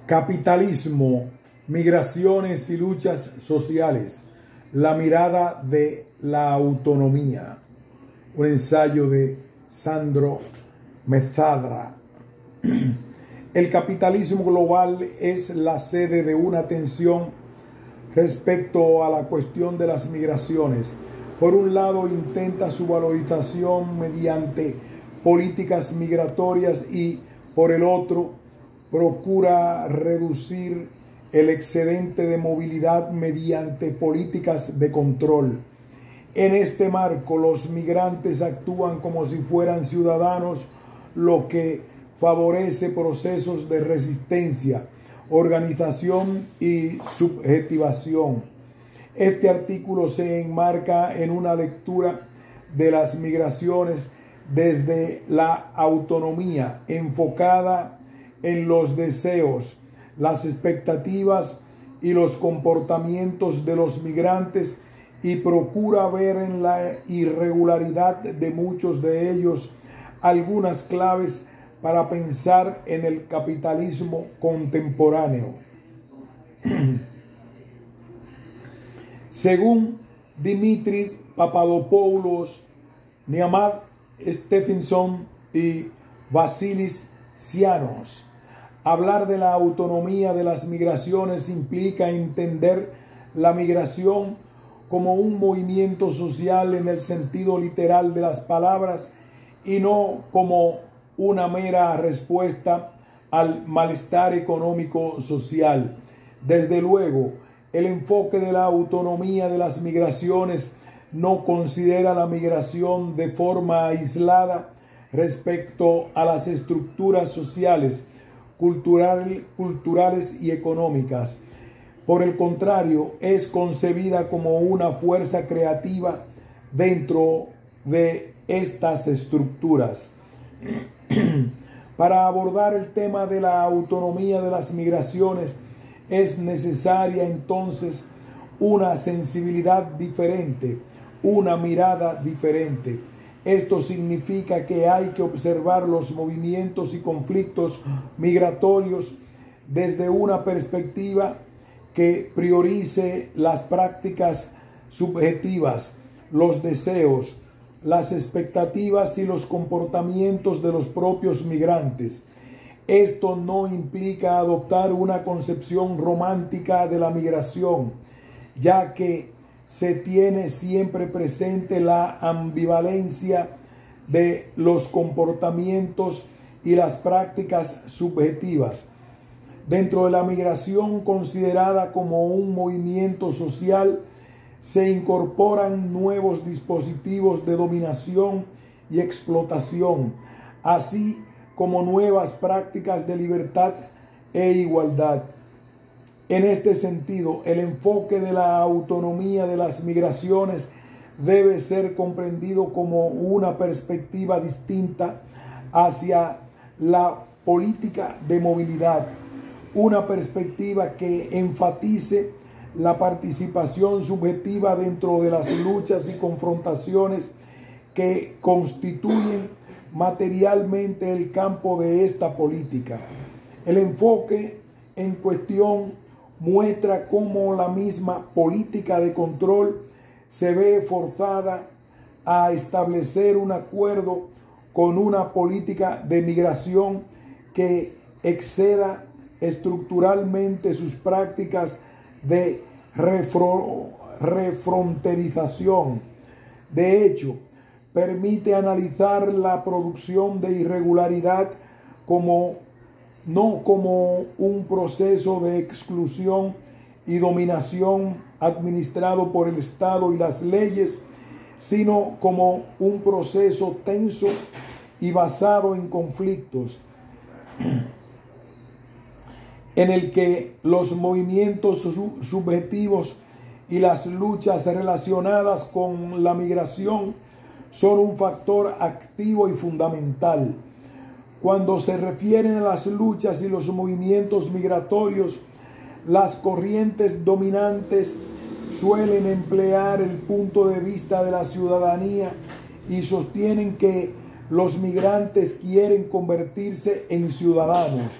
Capitalismo, migraciones y luchas sociales. La mirada de la autonomía. Un ensayo de Sandro Mezzadra. El capitalismo global es la sede de una tensión respecto a la cuestión de las migraciones. Por un lado, intenta su valorización mediante políticas migratorias y, por el otro, procura reducir el excedente de movilidad mediante políticas de control. En este marco, los migrantes actúan como si fueran ciudadanos, lo que favorece procesos de resistencia, organización y subjetivación. Este artículo se enmarca en una lectura de las migraciones desde la autonomía, enfocada en los deseos, las expectativas y los comportamientos de los migrantes, y procura ver en la irregularidad de muchos de ellos algunas claves para pensar en el capitalismo contemporáneo. Según Dimitris Papadopoulos, Niamh Stephenson y Vasilis Tsianos, hablar de la autonomía de las migraciones implica entender la migración como un movimiento social en el sentido literal de las palabras y no como una mera respuesta al malestar económico social. Desde luego, el enfoque de la autonomía de las migraciones no considera la migración de forma aislada respecto a las estructuras sociales, culturales y económicas. Por el contrario, es concebida como una fuerza creativa dentro de estas estructuras. Para abordar el tema de la autonomía de las migraciones, es necesaria entonces una sensibilidad diferente, una mirada diferente. Esto significa que hay que observar los movimientos y conflictos migratorios desde una perspectiva que priorice las prácticas subjetivas, los deseos, las expectativas y los comportamientos de los propios migrantes. Esto no implica adoptar una concepción romántica de la migración, ya que se tiene siempre presente la ambivalencia de los comportamientos y las prácticas subjetivas. Dentro de la migración considerada como un movimiento social, se incorporan nuevos dispositivos de dominación y explotación, así como nuevas prácticas de libertad e igualdad. En este sentido, el enfoque de la autonomía de las migraciones debe ser comprendido como una perspectiva distinta hacia la política de movilidad, una perspectiva que enfatice la participación subjetiva dentro de las luchas y confrontaciones que constituyen materialmente el campo de esta política. El enfoque en cuestión muestra cómo la misma política de control se ve forzada a establecer un acuerdo con una política de migración que exceda estructuralmente sus prácticas de refronterización. De hecho, permite analizar la producción de irregularidad no como un proceso de exclusión y dominación administrado por el Estado y las leyes, sino como un proceso tenso y basado en conflictos, en el que los movimientos subjetivos y las luchas relacionadas con la migración son un factor activo y fundamental. Cuando se refieren a las luchas y los movimientos migratorios, las corrientes dominantes suelen emplear el punto de vista de la ciudadanía y sostienen que los migrantes quieren convertirse en ciudadanos.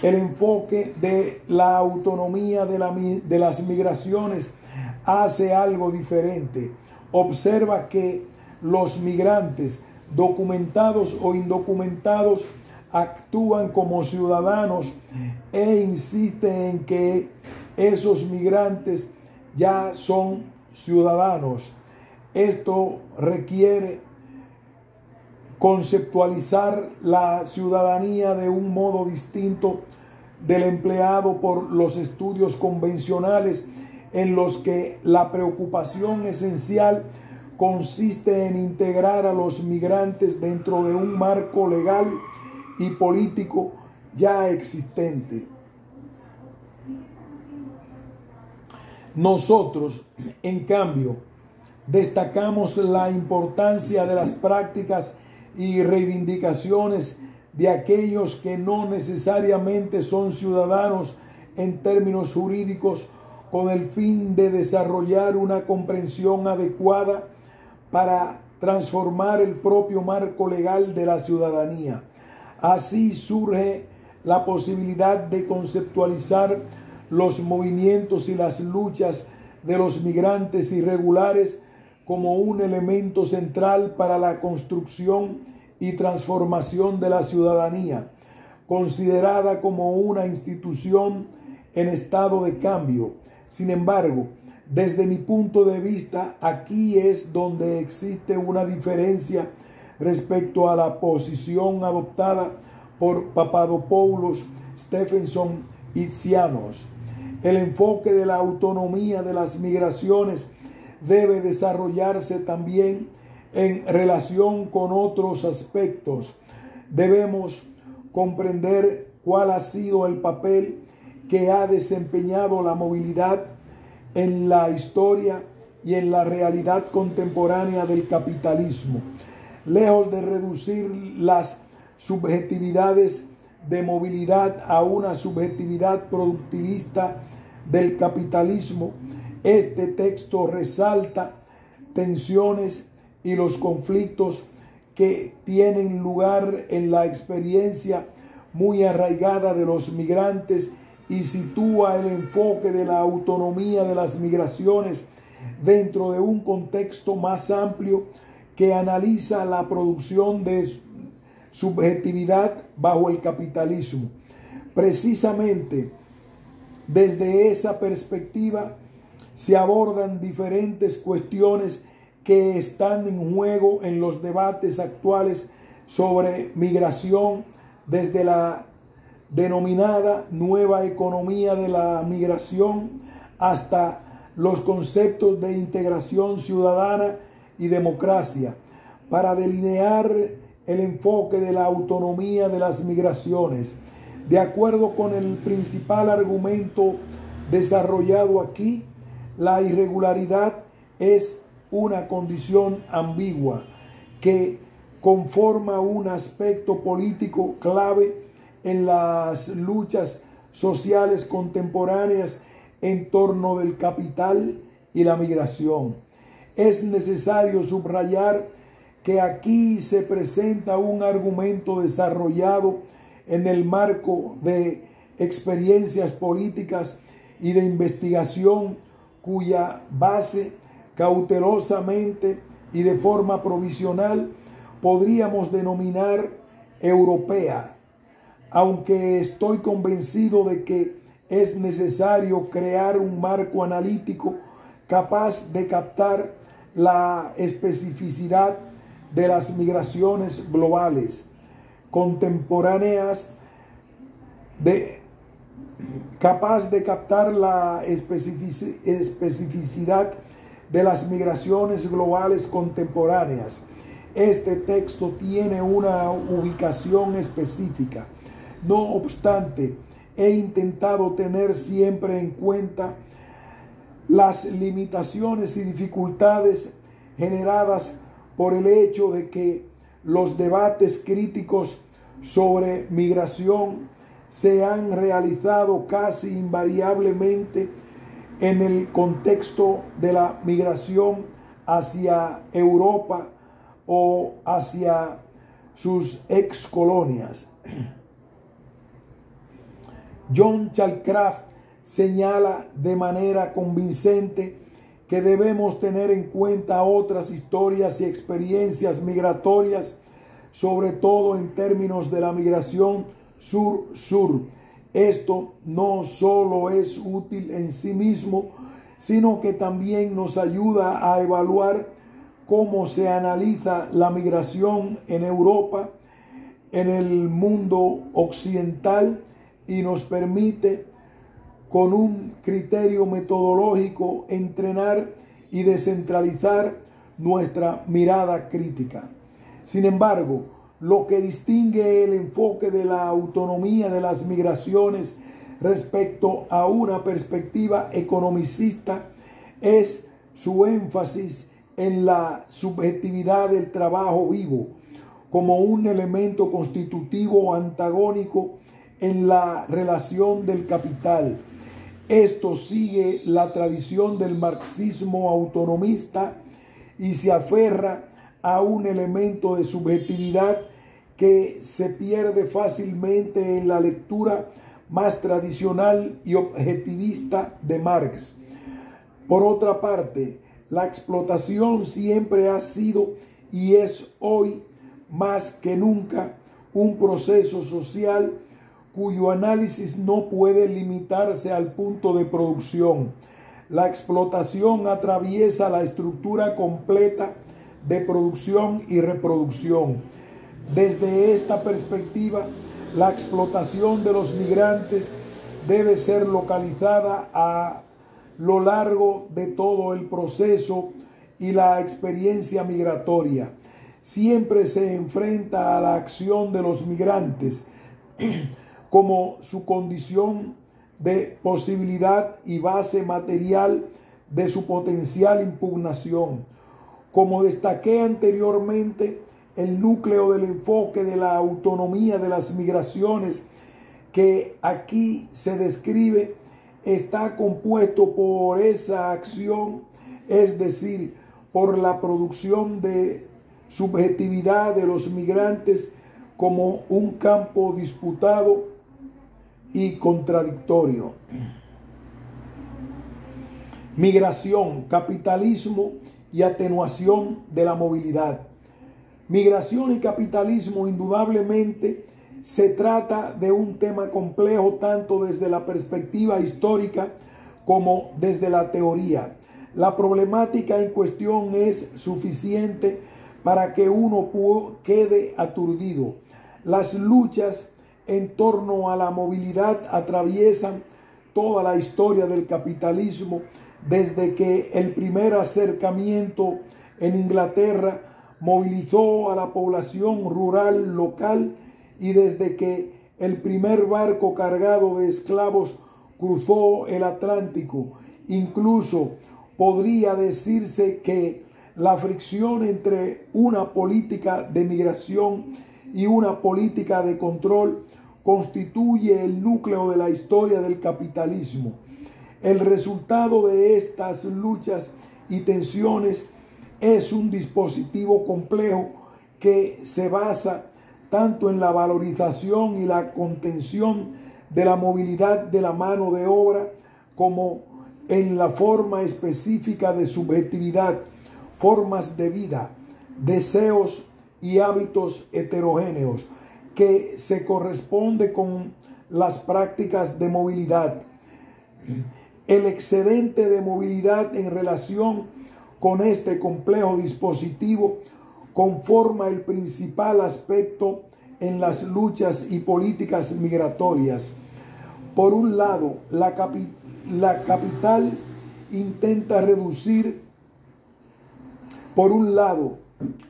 El enfoque de la autonomía de las migraciones hace algo diferente. Observa que los migrantes, documentados o indocumentados, actúan como ciudadanos e insiste en que esos migrantes ya son ciudadanos. Esto requiere conceptualizar la ciudadanía de un modo distinto del empleado por los estudios convencionales, en los que la preocupación esencial consiste en integrar a los migrantes dentro de un marco legal y político ya existente. Nosotros, en cambio, destacamos la importancia de las prácticas y reivindicaciones de aquellos que no necesariamente son ciudadanos en términos jurídicos, con el fin de desarrollar una comprensión adecuada para transformar el propio marco legal de la ciudadanía. Así surge la posibilidad de conceptualizar los movimientos y las luchas de los migrantes irregulares como un elemento central para la construcción y transformación de la ciudadanía, considerada como una institución en estado de cambio. Sin embargo, desde mi punto de vista, aquí es donde existe una diferencia respecto a la posición adoptada por Papadopoulos, Stephenson y Tsianos. El enfoque de la autonomía de las migraciones debe desarrollarse también en relación con otros aspectos. Debemos comprender cuál ha sido el papel que ha desempeñado la movilidad en la historia y en la realidad contemporánea del capitalismo. Lejos de reducir las subjetividades de movilidad a una subjetividad productivista del capitalismo, este texto resalta tensiones y los conflictos que tienen lugar en la experiencia muy arraigada de los migrantes y sitúa el enfoque de la autonomía de las migraciones dentro de un contexto más amplio que analiza la producción de subjetividad bajo el capitalismo. Precisamente desde esa perspectiva se abordan diferentes cuestiones que están en juego en los debates actuales sobre migración, desde la denominada nueva economía de la migración hasta los conceptos de integración ciudadana y democracia, para delinear el enfoque de la autonomía de las migraciones. De acuerdo con el principal argumento desarrollado aquí, la irregularidad es una condición ambigua que conforma un aspecto político clave en las luchas sociales contemporáneas en torno del capital y la migración. Es necesario subrayar que aquí se presenta un argumento desarrollado en el marco de experiencias políticas y de investigación cuya base cautelosamente y de forma provisional podríamos denominar europea, aunque estoy convencido de que es necesario crear un marco analítico capaz de captar la especificidad de las migraciones globales contemporáneas, capaz de captar la especificidad de las migraciones globales contemporáneas. Este texto tiene una ubicación específica. No obstante, he intentado tener siempre en cuenta las limitaciones y dificultades generadas por el hecho de que los debates críticos sobre migración se han realizado casi invariablemente en el contexto de la migración hacia Europa o hacia sus ex colonias. John Calcraft señala de manera convincente que debemos tener en cuenta otras historias y experiencias migratorias, sobre todo en términos de la migración sur-sur. Esto no solo es útil en sí mismo, sino que también nos ayuda a evaluar cómo se analiza la migración en Europa, en el mundo occidental, y nos permite, con un criterio metodológico, entrenar y descentralizar nuestra mirada crítica. Sin embargo, lo que distingue el enfoque de la autonomía de las migraciones respecto a una perspectiva economicista es su énfasis en la subjetividad del trabajo vivo como un elemento constitutivo antagónico en la relación del capital. Esto sigue la tradición del marxismo autonomista y se aferra a un elemento de subjetividad que se pierde fácilmente en la lectura más tradicional y objetivista de Marx. Por otra parte, la explotación siempre ha sido y es hoy más que nunca un proceso social cuyo análisis no puede limitarse al punto de producción. La explotación atraviesa la estructura completa de producción y reproducción. Desde esta perspectiva, la explotación de los migrantes debe ser localizada a lo largo de todo el proceso y la experiencia migratoria. Siempre se enfrenta a la acción de los migrantes como su condición de posibilidad y base material de su potencial impugnación. Como destaqué anteriormente, el núcleo del enfoque de la autonomía de las migraciones que aquí se describe está compuesto por esa acción, es decir, por la producción de subjetividad de los migrantes como un campo disputado y contradictorio. Migración, capitalismo y atenuación de la movilidad. Migración y capitalismo, indudablemente se trata de un tema complejo tanto desde la perspectiva histórica como desde la teoría. La problemática en cuestión es suficiente para que uno quede aturdido. Las luchas en torno a la movilidad atraviesan toda la historia del capitalismo, desde que el primer acercamiento en Inglaterra movilizó a la población rural local y desde que el primer barco cargado de esclavos cruzó el Atlántico. Incluso podría decirse que la fricción entre una política de migración y una política de control constituye el núcleo de la historia del capitalismo. El resultado de estas luchas y tensiones es un dispositivo complejo que se basa tanto en la valorización y la contención de la movilidad de la mano de obra como en la forma específica de subjetividad, formas de vida, deseos y hábitos heterogéneos que se corresponde con las prácticas de movilidad. El excedente de movilidad en relación con este complejo dispositivo conforma el principal aspecto en las luchas y políticas migratorias. Por un lado, la capital intenta reducir,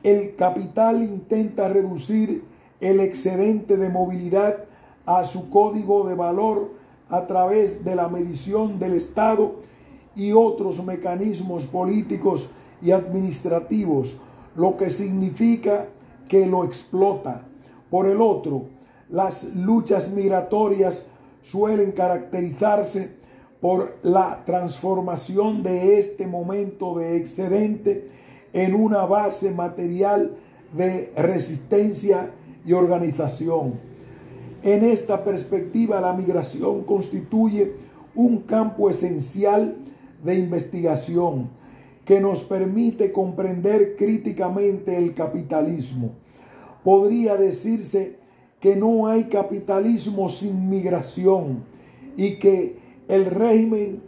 el capital intenta reducir el excedente de movilidad a su código de valor a través de la medición del Estado y otros mecanismos políticos y administrativos, lo que significa que lo explota. Por el otro, las luchas migratorias suelen caracterizarse por la transformación de este momento de excedente en una base material de resistencia y organización. En esta perspectiva, la migración constituye un campo esencial de investigación que nos permite comprender críticamente el capitalismo. Podría decirse que no hay capitalismo sin migración y que el régimen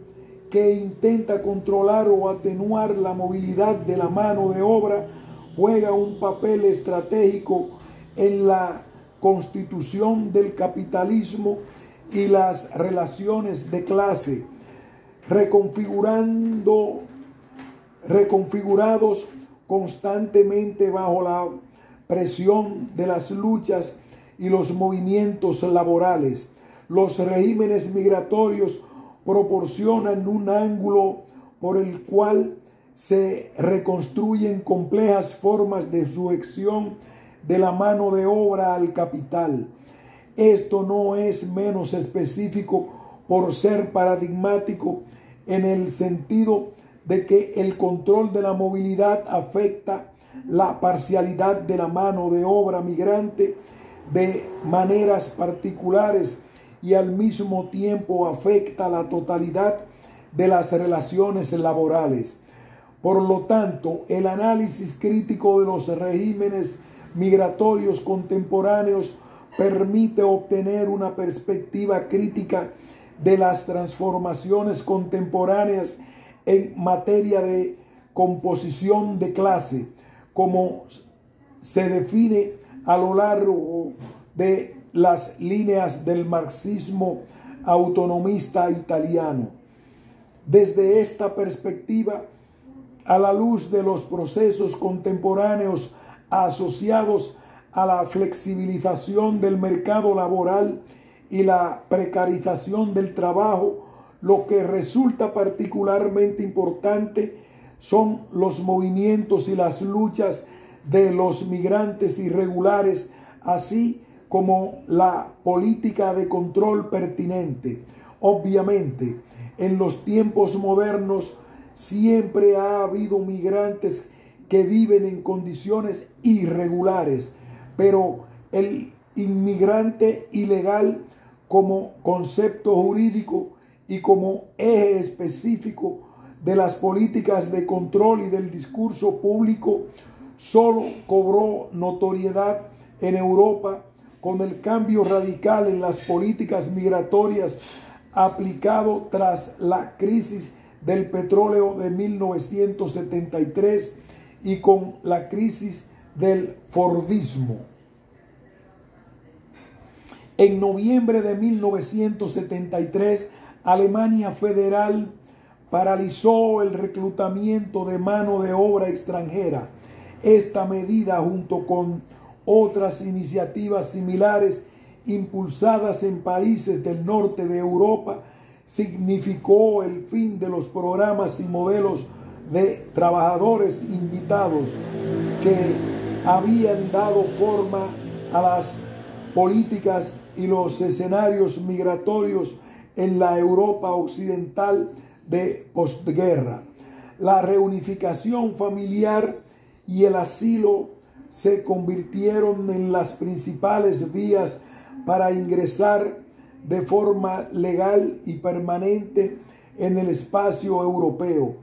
que intenta controlar o atenuar la movilidad de la mano de obra juega un papel estratégico en la constitución del capitalismo y las relaciones de clase, reconfigurados constantemente bajo la presión de las luchas y los movimientos laborales. Los regímenes migratorios proporcionan un ángulo por el cual se reconstruyen complejas formas de sujeción de la mano de obra al capital. Esto no es menos específico por ser paradigmático en el sentido de que el control de la movilidad afecta la parcialidad de la mano de obra migrante de maneras particulares y al mismo tiempo afecta la totalidad de las relaciones laborales. Por lo tanto, el análisis crítico de los regímenes migratorios contemporáneos permite obtener una perspectiva crítica de las transformaciones contemporáneas en materia de composición de clase, como se define a lo largo de las líneas del marxismo autonomista italiano. Desde esta perspectiva, a la luz de los procesos contemporáneos asociados a la flexibilización del mercado laboral y la precarización del trabajo, lo que resulta particularmente importante son los movimientos y las luchas de los migrantes irregulares, así como la política de control pertinente. Obviamente, en los tiempos modernos siempre ha habido migrantes que viven en condiciones irregulares, pero el inmigrante ilegal como concepto jurídico y como eje específico de las políticas de control y del discurso público solo cobró notoriedad en Europa con el cambio radical en las políticas migratorias aplicado tras la crisis del petróleo de 1973 y con la crisis del Fordismo. En noviembre de 1973, Alemania Federal paralizó el reclutamiento de mano de obra extranjera. Esta medida, junto con otras iniciativas similares impulsadas en países del norte de Europa, significó el fin de los programas y modelos de trabajadores invitados que habían dado forma a las políticas y los escenarios migratorios en la Europa occidental de posguerra. La reunificación familiar y el asilo se convirtieron en las principales vías para ingresar de forma legal y permanente en el espacio europeo,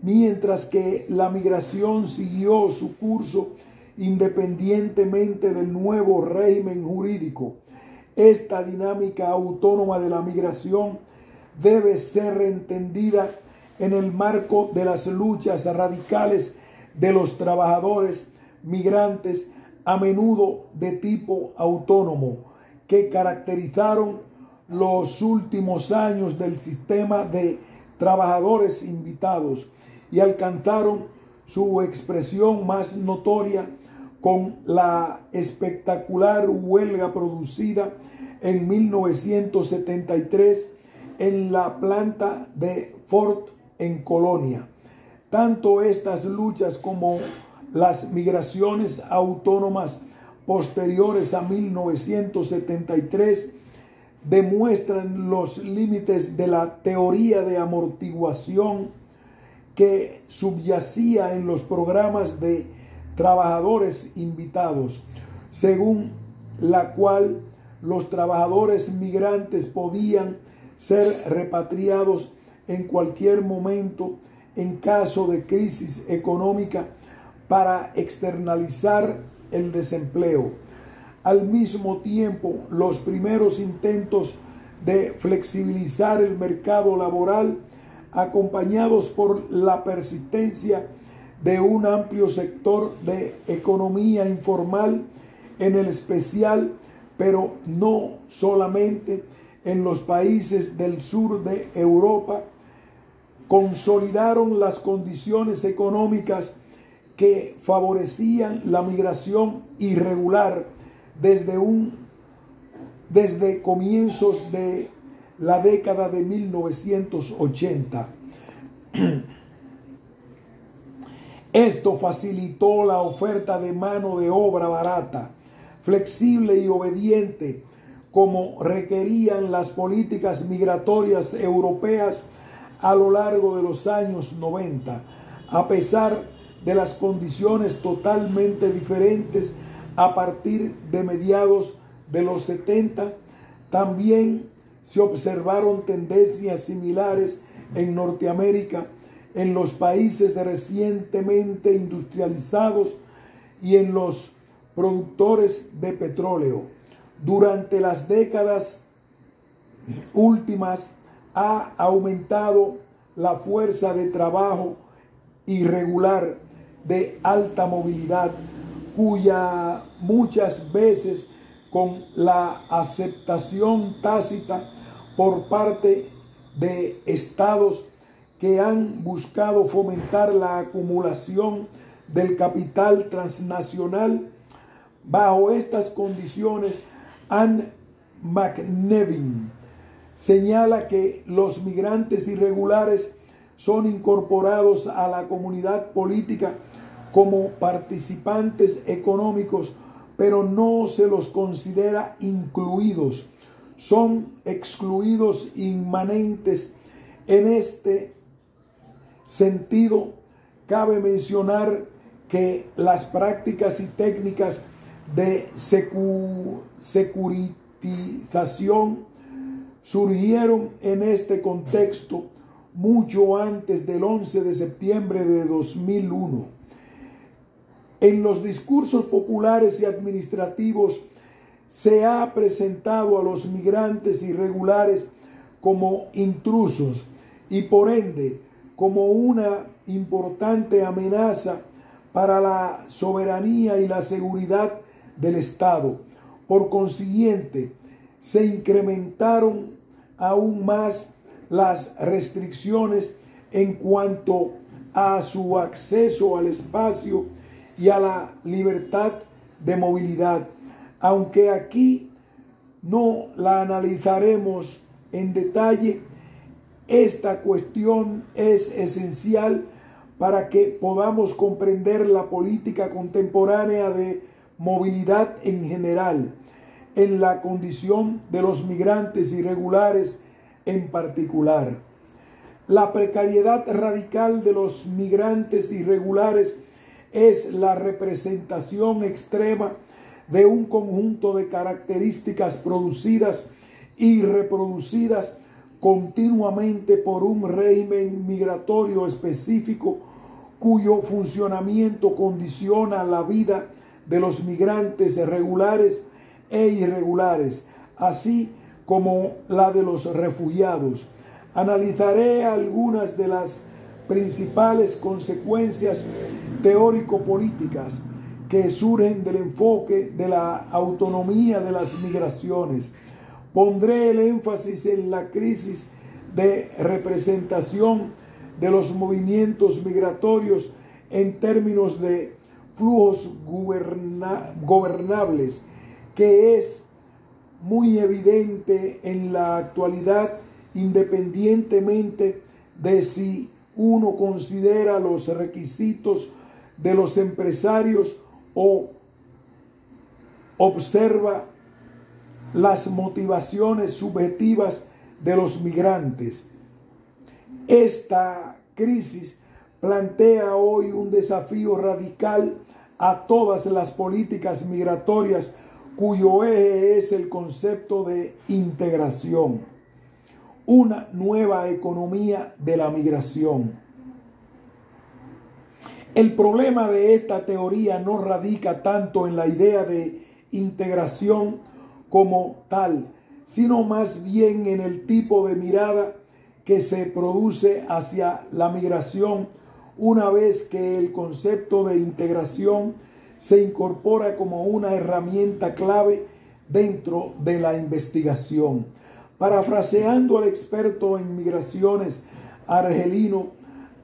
mientras que la migración siguió su curso independientemente del nuevo régimen jurídico. Esta dinámica autónoma de la migración debe ser entendida en el marco de las luchas radicales de los trabajadores migrantes, a menudo de tipo autónomo, que caracterizaron los últimos años del sistema de trabajadores invitados y alcanzaron su expresión más notoria con la espectacular huelga producida en 1973 en la planta de Ford en Colonia. Tanto estas luchas como las migraciones autónomas posteriores a 1973 demuestran los límites de la teoría de amortiguación que subyacía en los programas de trabajadores invitados, según la cual los trabajadores migrantes podían ser repatriados en cualquier momento en caso de crisis económica para externalizar el desempleo. Al mismo tiempo, los primeros intentos de flexibilizar el mercado laboral, acompañados por la persistencia de un amplio sector de economía informal, en el especial, pero no solamente en los países del sur de Europa, consolidaron las condiciones económicas que favorecían la migración irregular desde comienzos de la década de 1980. Esto facilitó la oferta de mano de obra barata, flexible y obediente, como requerían las políticas migratorias europeas a lo largo de los años 90, a pesar de las condiciones totalmente diferentes a partir de mediados de los 70, también se observaron tendencias similares en Norteamérica, en los países recientemente industrializados y en los productores de petróleo. Durante las décadas últimas ha aumentado la fuerza de trabajo irregular de alta movilidad, cuya muchas veces con la aceptación tácita por parte de estados que han buscado fomentar la acumulación del capital transnacional. Bajo estas condiciones, Anne McNevin señala que los migrantes irregulares son incorporados a la comunidad política como participantes económicos, pero no se los considera incluidos. Son excluidos inmanentes. En este sentido, cabe mencionar que las prácticas y técnicas de securitización surgieron en este contexto mucho antes del 11 de septiembre de 2001. En los discursos populares y administrativos se ha presentado a los migrantes irregulares como intrusos y por ende como una importante amenaza para la soberanía y la seguridad del Estado. Por consiguiente, se incrementaron aún más las restricciones en cuanto a su acceso al espacio y a la libertad de movilidad. Aunque aquí no la analizaremos en detalle, esta cuestión es esencial para que podamos comprender la política contemporánea de movilidad en general, en la condición de los migrantes irregulares en particular. La precariedad radical de los migrantes irregulares es la representación extrema de un conjunto de características producidas y reproducidas continuamente por un régimen migratorio específico cuyo funcionamiento condiciona la vida de los migrantes regulares e irregulares, así como la de los refugiados. Analizaré algunas de las principales consecuencias teórico-políticas que surgen del enfoque de la autonomía de las migraciones. Pondré el énfasis en la crisis de representación de los movimientos migratorios en términos de flujos gobernables, que es muy evidente en la actualidad, independientemente de si uno considera los requisitos de los empresarios o observa las motivaciones subjetivas de los migrantes. Esta crisis plantea hoy un desafío radical a todas las políticas migratorias cuyo eje es el concepto de integración, una nueva economía de la migración. El problema de esta teoría no radica tanto en la idea de integración como tal, sino más bien en el tipo de mirada que se produce hacia la migración una vez que el concepto de integración se incorpora como una herramienta clave dentro de la investigación. Parafraseando al experto en migraciones argelino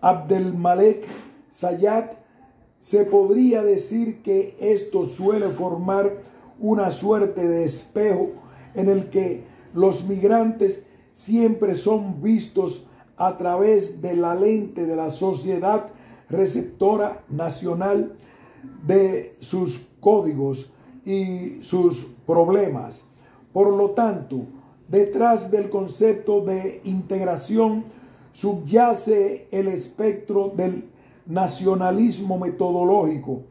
Abdelmalek Sayat, se podría decir que esto suele formar una suerte de espejo en el que los migrantes siempre son vistos a través de la lente de la sociedad receptora nacional, de sus códigos y sus problemas. Por lo tanto, detrás del concepto de integración subyace el espectro del nacionalismo metodológico,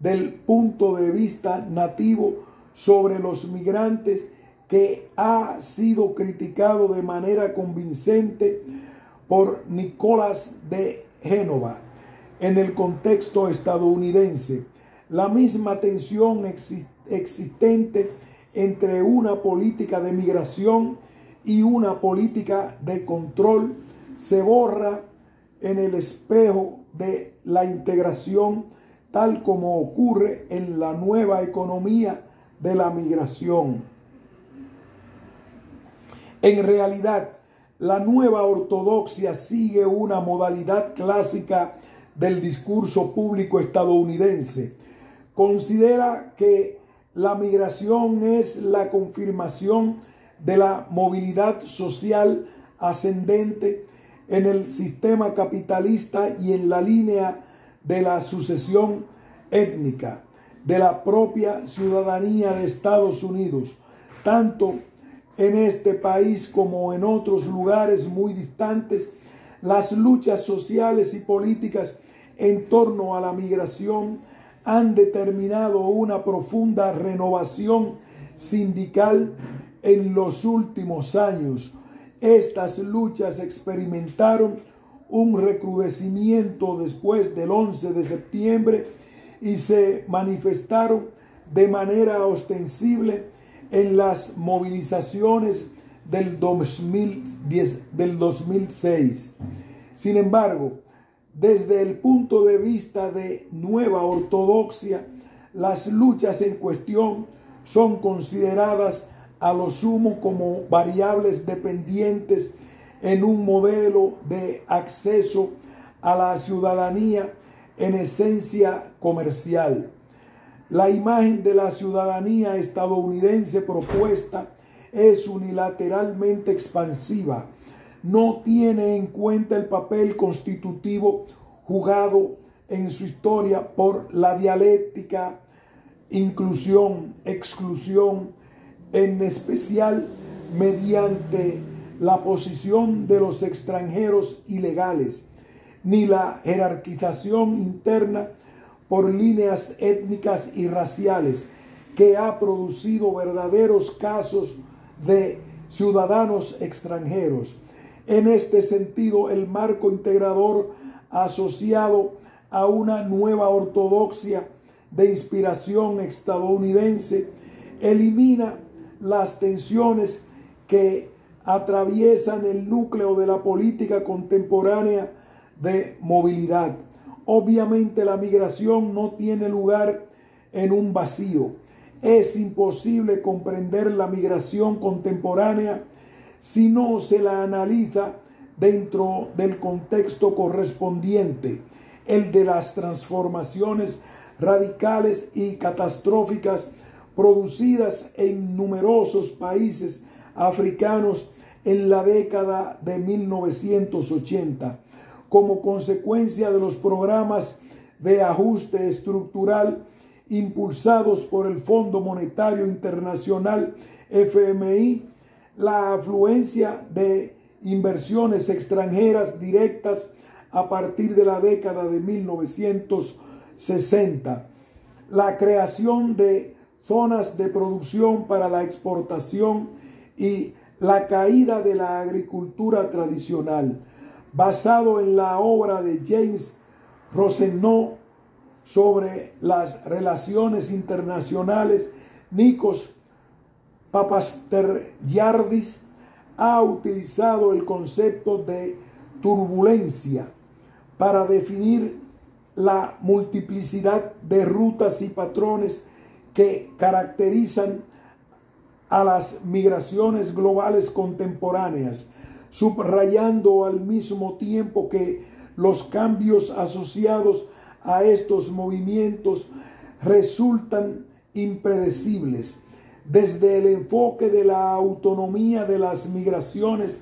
del punto de vista nativo sobre los migrantes, que ha sido criticado de manera convincente por Nicolás de Génova en el contexto estadounidense. La misma tensión existente entre una política de migración y una política de control se borra en el espejo de la integración, tal como ocurre en la nueva economía de la migración. En realidad, la nueva ortodoxia sigue una modalidad clásica del discurso público estadounidense. Considera que la migración es la confirmación de la movilidad social ascendente en el sistema capitalista y en la línea de la sucesión étnica de la propia ciudadanía de Estados Unidos, tanto en este país como en otros lugares muy distantes. Las luchas sociales y políticas en torno a la migración han determinado una profunda renovación sindical en los últimos años. Estas luchas experimentaron un recrudecimiento después del 11 de septiembre y se manifestaron de manera ostensible en las movilizaciones del 2006. Sin embargo, desde el punto de vista de nueva ortodoxia, las luchas en cuestión son consideradas a lo sumo como variables dependientes en un modelo de acceso a la ciudadanía en esencia comercial. La imagen de la ciudadanía estadounidense propuesta es unilateralmente expansiva. No tiene en cuenta el papel constitutivo jugado en su historia por la dialéctica inclusión-exclusión, en especial mediante la posición de los extranjeros ilegales, ni la jerarquización interna por líneas étnicas y raciales, que ha producido verdaderos casos de ciudadanos extranjeros. En este sentido, el marco integrador asociado a una nueva ortodoxia de inspiración estadounidense elimina las tensiones que atraviesan el núcleo de la política contemporánea de movilidad. Obviamente, la migración no tiene lugar en un vacío. Es imposible comprender la migración contemporánea si no se la analiza dentro del contexto correspondiente, el de las transformaciones radicales y catastróficas producidas en numerosos países africanos en la década de 1980, como consecuencia de los programas de ajuste estructural impulsados por el Fondo Monetario Internacional, FMI, la afluencia de inversiones extranjeras directas a partir de la década de 1960, la creación de zonas de producción para la exportación y la caída de la agricultura tradicional, basado en la obra de James Rosenau sobre las relaciones internacionales. Nikos Papastergiadis ha utilizado el concepto de turbulencia para definir la multiplicidad de rutas y patrones que caracterizan a las migraciones globales contemporáneas, subrayando al mismo tiempo que los cambios asociados a estos movimientos resultan impredecibles. Desde el enfoque de la autonomía de las migraciones,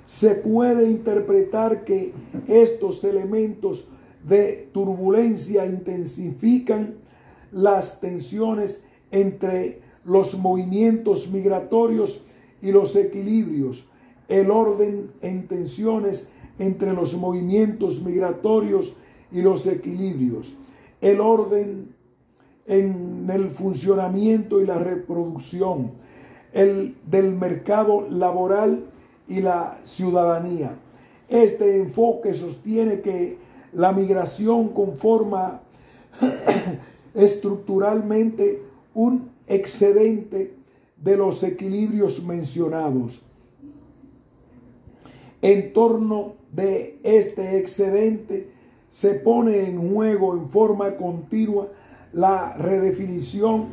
se puede interpretar que estos elementos de turbulencia intensifican las tensiones entre los movimientos migratorios y los equilibrios, el orden en tensiones entre los movimientos migratorios y los equilibrios, el orden en el funcionamiento y la reproducción, el del mercado laboral y la ciudadanía. Este enfoque sostiene que la migración conforma estructuralmente un excedente de los equilibrios mencionados. En torno de este excedente se pone en juego en forma continua la redefinición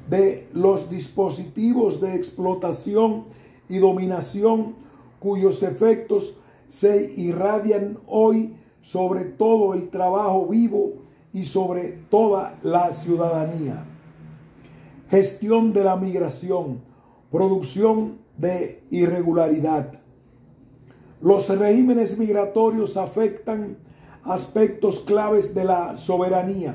de los dispositivos de explotación y dominación cuyos efectos se irradian hoy sobre todo el trabajo vivo y sobre toda la ciudadanía. Gestión de la migración, producción de irregularidad. Los regímenes migratorios afectan aspectos claves de la soberanía,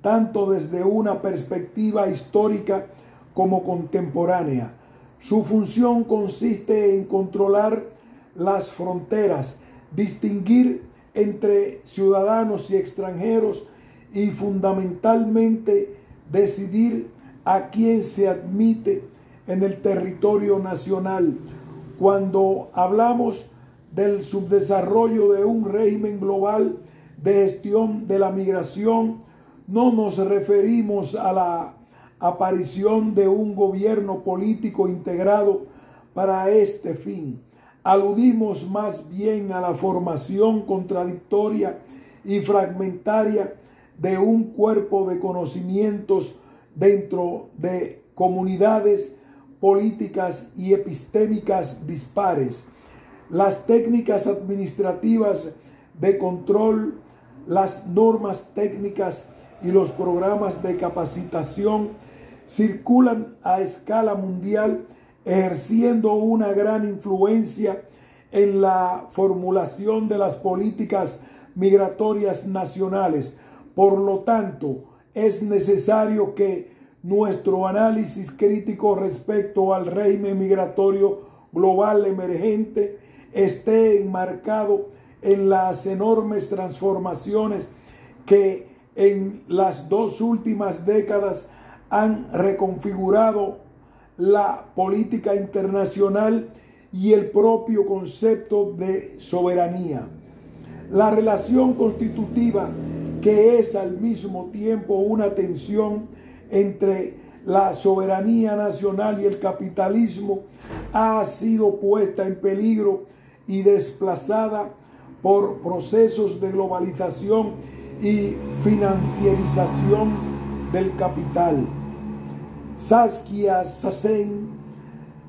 tanto desde una perspectiva histórica como contemporánea. Su función consiste en controlar las fronteras, distinguir entre ciudadanos y extranjeros y fundamentalmente decidir a quién se admite en el territorio nacional. Cuando hablamos del subdesarrollo de un régimen global de gestión de la migración, no nos referimos a la aparición de un gobierno político integrado para este fin. Aludimos más bien a la formación contradictoria y fragmentaria de un cuerpo de conocimientos dentro de comunidades políticas y epistémicas dispares. Las técnicas administrativas de control, las normas técnicas y los programas de capacitación circulan a escala mundial, ejerciendo una gran influencia en la formulación de las políticas migratorias nacionales. Por lo tanto, es necesario que nuestro análisis crítico respecto al régimen migratorio global emergente esté enmarcado en las enormes transformaciones que en las 2 últimas décadas han reconfigurado la política internacional y el propio concepto de soberanía. La relación constitutiva, que es al mismo tiempo una tensión entre la soberanía nacional y el capitalismo, ha sido puesta en peligro y desplazada por procesos de globalización y financiarización del capital. Saskia Sassen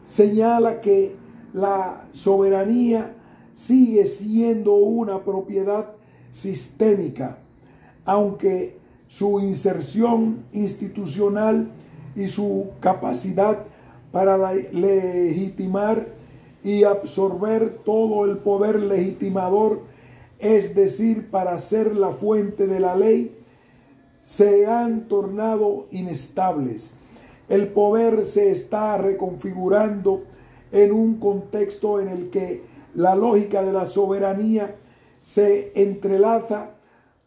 señala que la soberanía sigue siendo una propiedad sistémica, aunque su inserción institucional y su capacidad para legitimar y absorber todo el poder legitimador, es decir, para ser la fuente de la ley, se han tornado inestables. El poder se está reconfigurando en un contexto en el que la lógica de la soberanía se entrelaza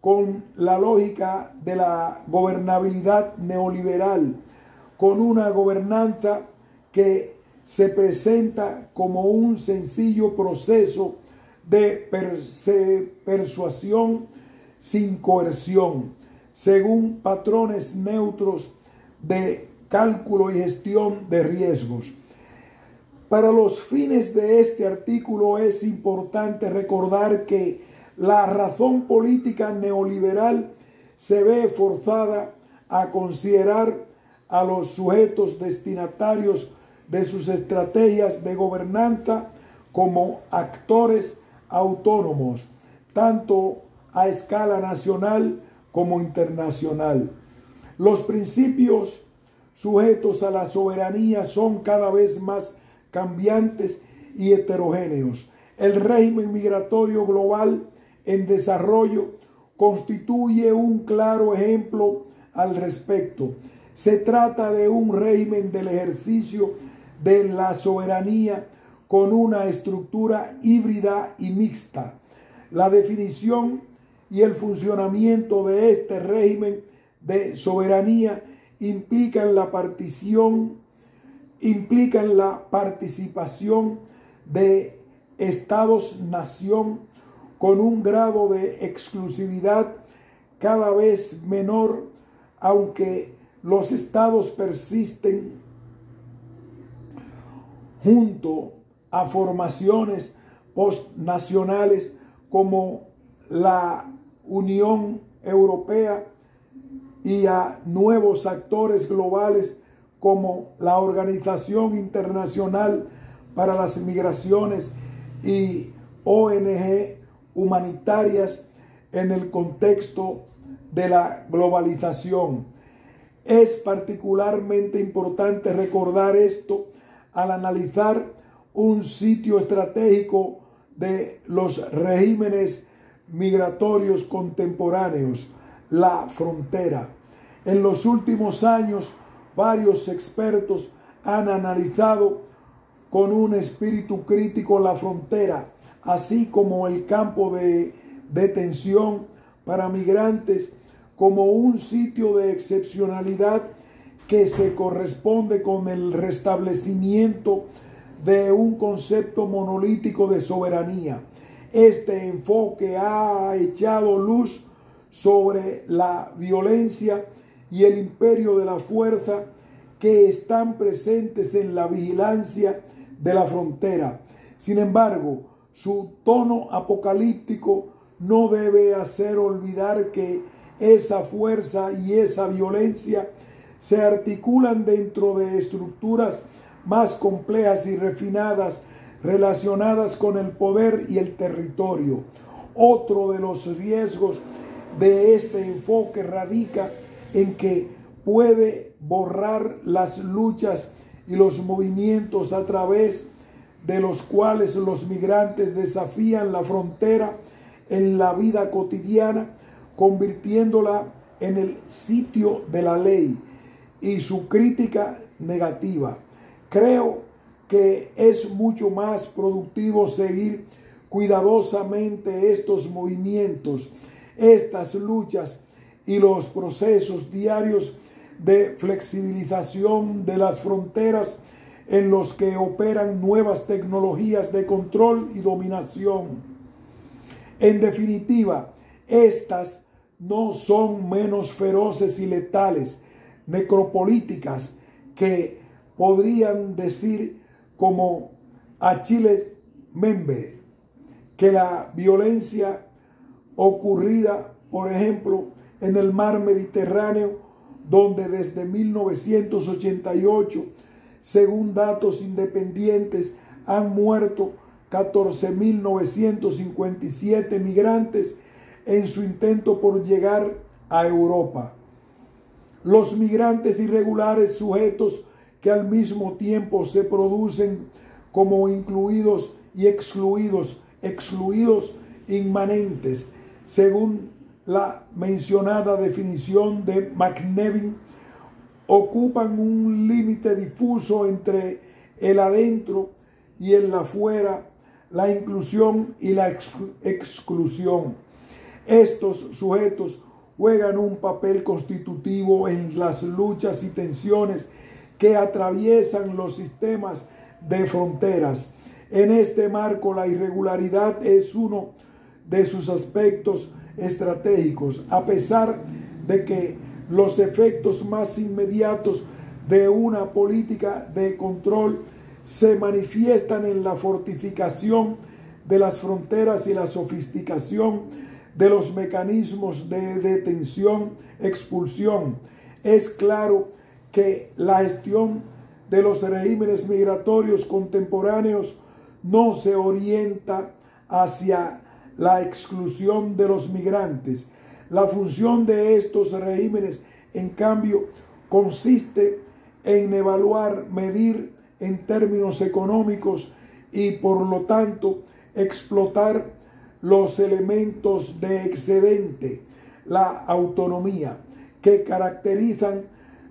con la lógica de la gobernabilidad neoliberal, con una gobernanza que se presenta como un sencillo proceso de persuasión sin coerción, según patrones neutros de cálculo y gestión de riesgos. Para los fines de este artículo es importante recordar que la razón política neoliberal se ve forzada a considerar a los sujetos destinatarios de sus estrategias de gobernanza como actores autónomos, tanto a escala nacional como internacional. Los principios sujetos a la soberanía son cada vez más cambiantes y heterogéneos. El régimen migratorio global en desarrollo constituye un claro ejemplo al respecto. Se trata de un régimen del ejercicio de la soberanía con una estructura híbrida y mixta. La definición y el funcionamiento de este régimen de soberanía implican la participación de estados-nación con un grado de exclusividad cada vez menor, aunque los estados persisten junto a formaciones postnacionales como la Unión Europea y a nuevos actores globales como la Organización Internacional para las Migraciones y ONG humanitarias en el contexto de la globalización. Es particularmente importante recordar esto al analizar un sitio estratégico de los regímenes migratorios contemporáneos, la frontera. En los últimos años, varios expertos han analizado con un espíritu crítico la frontera, así como el campo de detención para migrantes, como un sitio de excepcionalidad que se corresponde con el restablecimiento de un concepto monolítico de soberanía. Este enfoque ha echado luz sobre la violencia y el imperio de la fuerza que están presentes en la vigilancia de la frontera. Sin embargo, su tono apocalíptico no debe hacer olvidar que esa fuerza y esa violencia se articulan dentro de estructuras más complejas y refinadas relacionadas con el poder y el territorio. Otro de los riesgos de este enfoque radica en que puede borrar las luchas y los movimientos a través de los cuales los migrantes desafían la frontera en la vida cotidiana, convirtiéndola en el sitio de la ley y su crítica negativa. Creo que es mucho más productivo seguir cuidadosamente estos movimientos, estas luchas y los procesos diarios de flexibilización de las fronteras en los que operan nuevas tecnologías de control y dominación. En definitiva, estas no son menos feroces y letales, necropolíticas, que podrían decir como Achille Mbembe, que la violencia ocurrida, por ejemplo, en el mar Mediterráneo, donde desde 1988, según datos independientes, han muerto 14.957 migrantes en su intento por llegar a Europa. Los migrantes irregulares, sujetos que al mismo tiempo se producen como incluidos y excluidos inmanentes, según la mencionada definición de McNevin, ocupan un límite difuso entre el adentro y el afuera, la inclusión y la exclusión. Estos sujetos juegan un papel constitutivo en las luchas y tensiones que atraviesan los sistemas de fronteras. En este marco, la irregularidad es uno de sus aspectos estratégicos, a pesar de que los efectos más inmediatos de una política de control se manifiestan en la fortificación de las fronteras y la sofisticación de los mecanismos de detención, expulsión. Es claro que la gestión de los regímenes migratorios contemporáneos no se orienta hacia la exclusión de los migrantes. La función de estos regímenes, en cambio, consiste en evaluar, medir en términos económicos y, por lo tanto, explotar los elementos de excedente, la autonomía, que caracterizan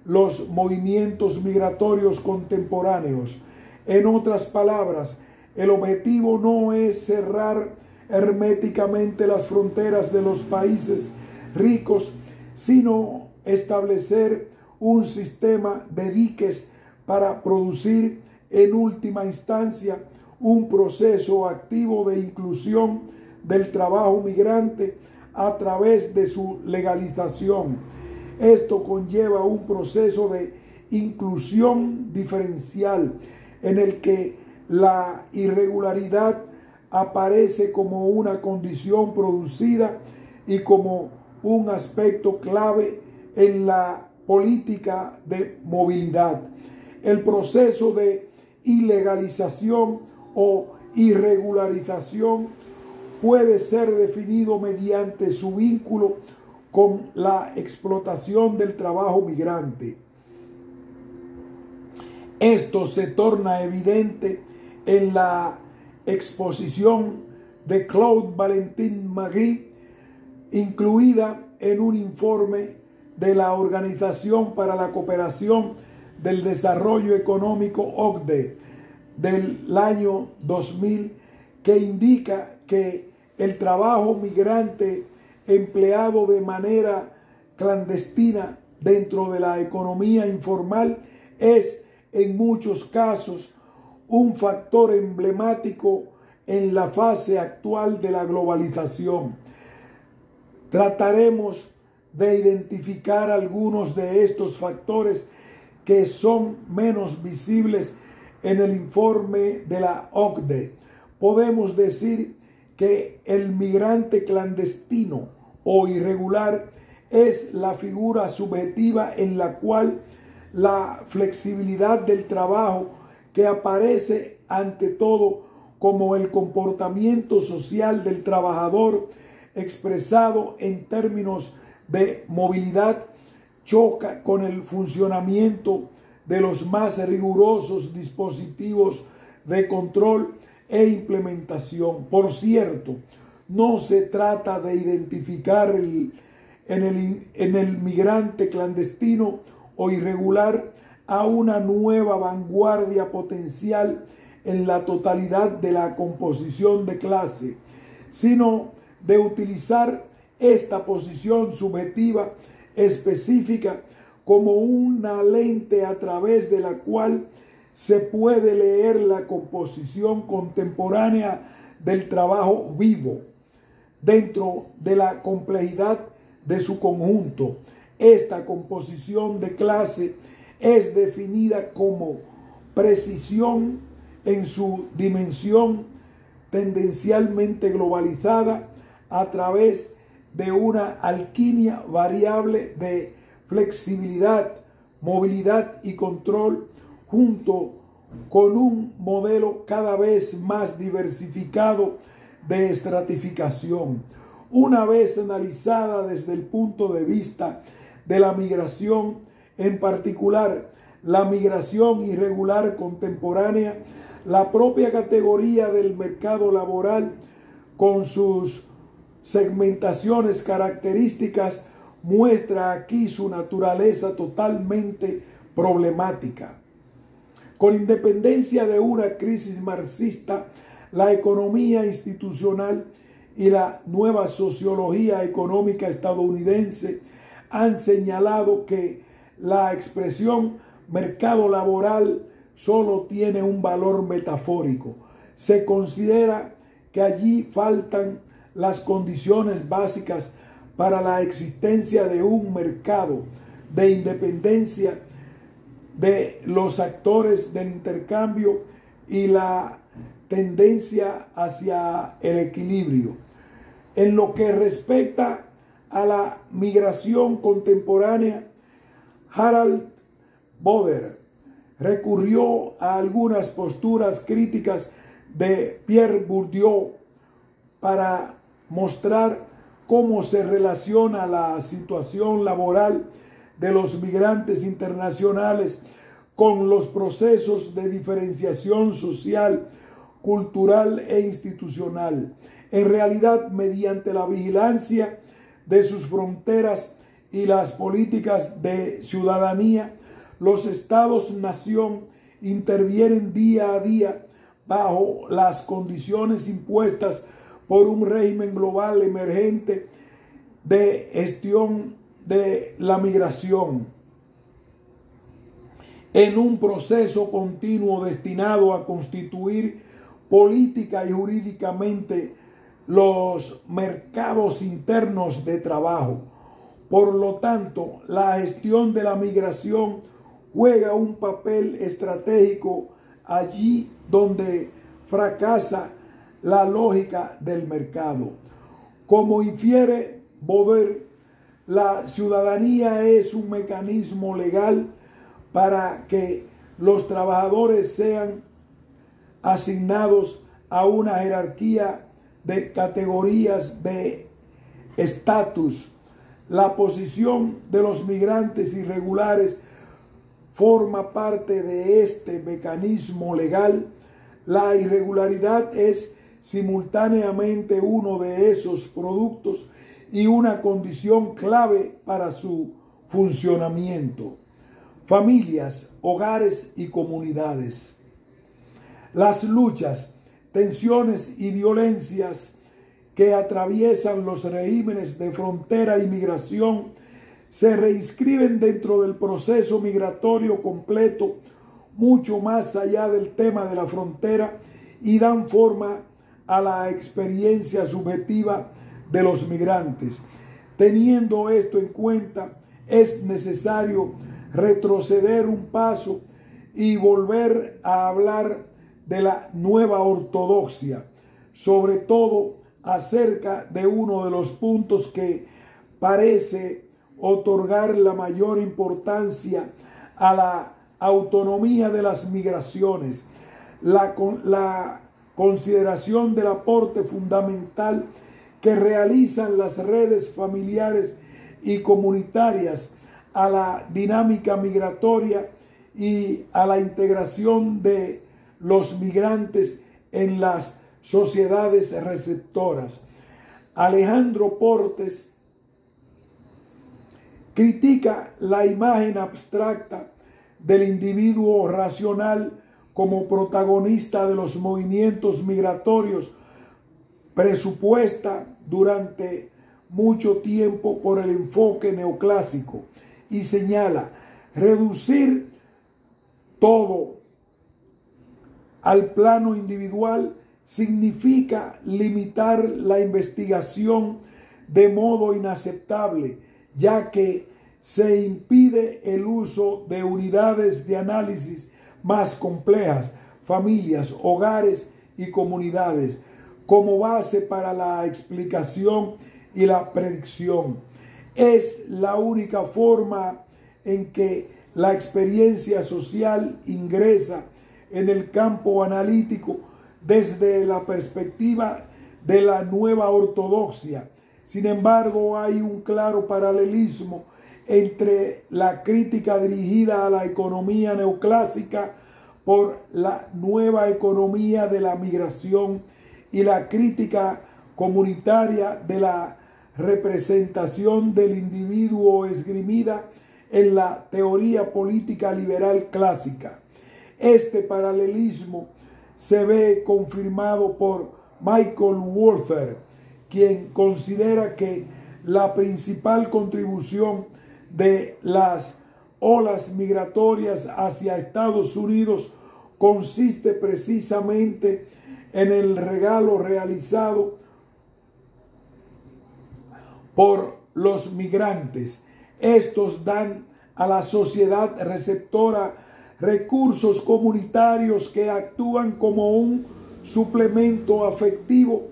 los movimientos migratorios contemporáneos. En otras palabras, el objetivo no es cerrar herméticamente las fronteras de los países ricos, sino establecer un sistema de diques para producir en última instancia un proceso activo de inclusión del trabajo migrante a través de su legalización. Esto conlleva un proceso de inclusión diferencial en el que la irregularidad aparece como una condición producida y como un aspecto clave en la política de movilidad. El proceso de ilegalización o irregularización puede ser definido mediante su vínculo con la explotación del trabajo migrante. Esto se torna evidente en la exposición de Claude Valentin-Magritte, incluida en un informe de la Organización para la Cooperación del Desarrollo Económico (OCDE) del año 2000, que indica que el trabajo migrante empleado de manera clandestina dentro de la economía informal es en muchos casos un factor emblemático en la fase actual de la globalización. Trataremos de identificar algunos de estos factores que son menos visibles en el informe de la OCDE. Podemos decir que el migrante clandestino o irregular es la figura subjetiva en la cual la flexibilidad del trabajo, que aparece ante todo como el comportamiento social del trabajador expresado en términos de movilidad, choca con el funcionamiento de los más rigurosos dispositivos de control e implementación. Por cierto, no se trata de identificar en el migrante clandestino o irregular a una nueva vanguardia potencial en la totalidad de la composición de clase, sino de utilizar esta posición subjetiva específica como una lente a través de la cual se puede leer la composición contemporánea del trabajo vivo dentro de la complejidad de su conjunto. Esta composición de clase es definida como precisión en su dimensión tendencialmente globalizada a través de una alquimia variable de flexibilidad, movilidad y control, junto con un modelo cada vez más diversificado de estratificación. Una vez analizada desde el punto de vista de la migración, en particular la migración irregular contemporánea, la propia categoría del mercado laboral con sus segmentaciones características muestra aquí su naturaleza totalmente problemática. Con independencia de una crisis marxista, la economía institucional y la nueva sociología económica estadounidense han señalado que la expresión mercado laboral solo tiene un valor metafórico. Se considera que allí faltan las condiciones básicas para la existencia de un mercado de independencia de los actores del intercambio y la tendencia hacia el equilibrio. En lo que respecta a la migración contemporánea, Harald Boder recurrió a algunas posturas críticas de Pierre Bourdieu para mostrar cómo se relaciona la situación laboral de los migrantes internacionales con los procesos de diferenciación social, cultural e institucional. En realidad, mediante la vigilancia de sus fronteras y las políticas de ciudadanía, los estados-nación intervienen día a día bajo las condiciones impuestas por un régimen global emergente de gestión de la migración, en un proceso continuo destinado a constituir política y jurídicamente los mercados internos de trabajo. Por lo tanto, la gestión de la migración juega un papel estratégico allí donde fracasa la lógica del mercado. Como infiere Boder, la ciudadanía es un mecanismo legal para que los trabajadores sean asignados a una jerarquía de categorías de estatus. La posición de los migrantes irregulares forma parte de este mecanismo legal. La irregularidad es simultáneamente uno de esos productos y una condición clave para su funcionamiento. Familias, hogares y comunidades. Las luchas, tensiones y violencias que atraviesan los regímenes de frontera y migración se reinscriben dentro del proceso migratorio completo, mucho más allá del tema de la frontera, y dan forma a la experiencia subjetiva de los migrantes. Teniendo esto en cuenta, es necesario retroceder un paso y volver a hablar de la nueva ortodoxia, sobre todo acerca de uno de los puntos que parece otorgar la mayor importancia a la autonomía de las migraciones, la consideración del aporte fundamental que realizan las redes familiares y comunitarias a la dinámica migratoria y a la integración de los migrantes en las sociedades receptoras. Alejandro Portes critica la imagen abstracta del individuo racional como protagonista de los movimientos migratorios, presupuesta durante mucho tiempo por el enfoque neoclásico, y señala: reducir todo al plano individual significa limitar la investigación de modo inaceptable, ya que se impide el uso de unidades de análisis más complejas, familias, hogares y comunidades, como base para la explicación y la predicción. Es la única forma en que la experiencia social ingresa en el campo analítico desde la perspectiva de la nueva ortodoxia. Sin embargo, hay un claro paralelismo entre la crítica dirigida a la economía neoclásica por la nueva economía de la migración y la crítica comunitaria de la representación del individuo esgrimida en la teoría política liberal clásica. Este paralelismo se ve confirmado por Michael Walther, quien considera que la principal contribución de las olas migratorias hacia Estados Unidos consiste precisamente en el regalo realizado por los migrantes. Estos dan a la sociedad receptora recursos comunitarios que actúan como un suplemento afectivo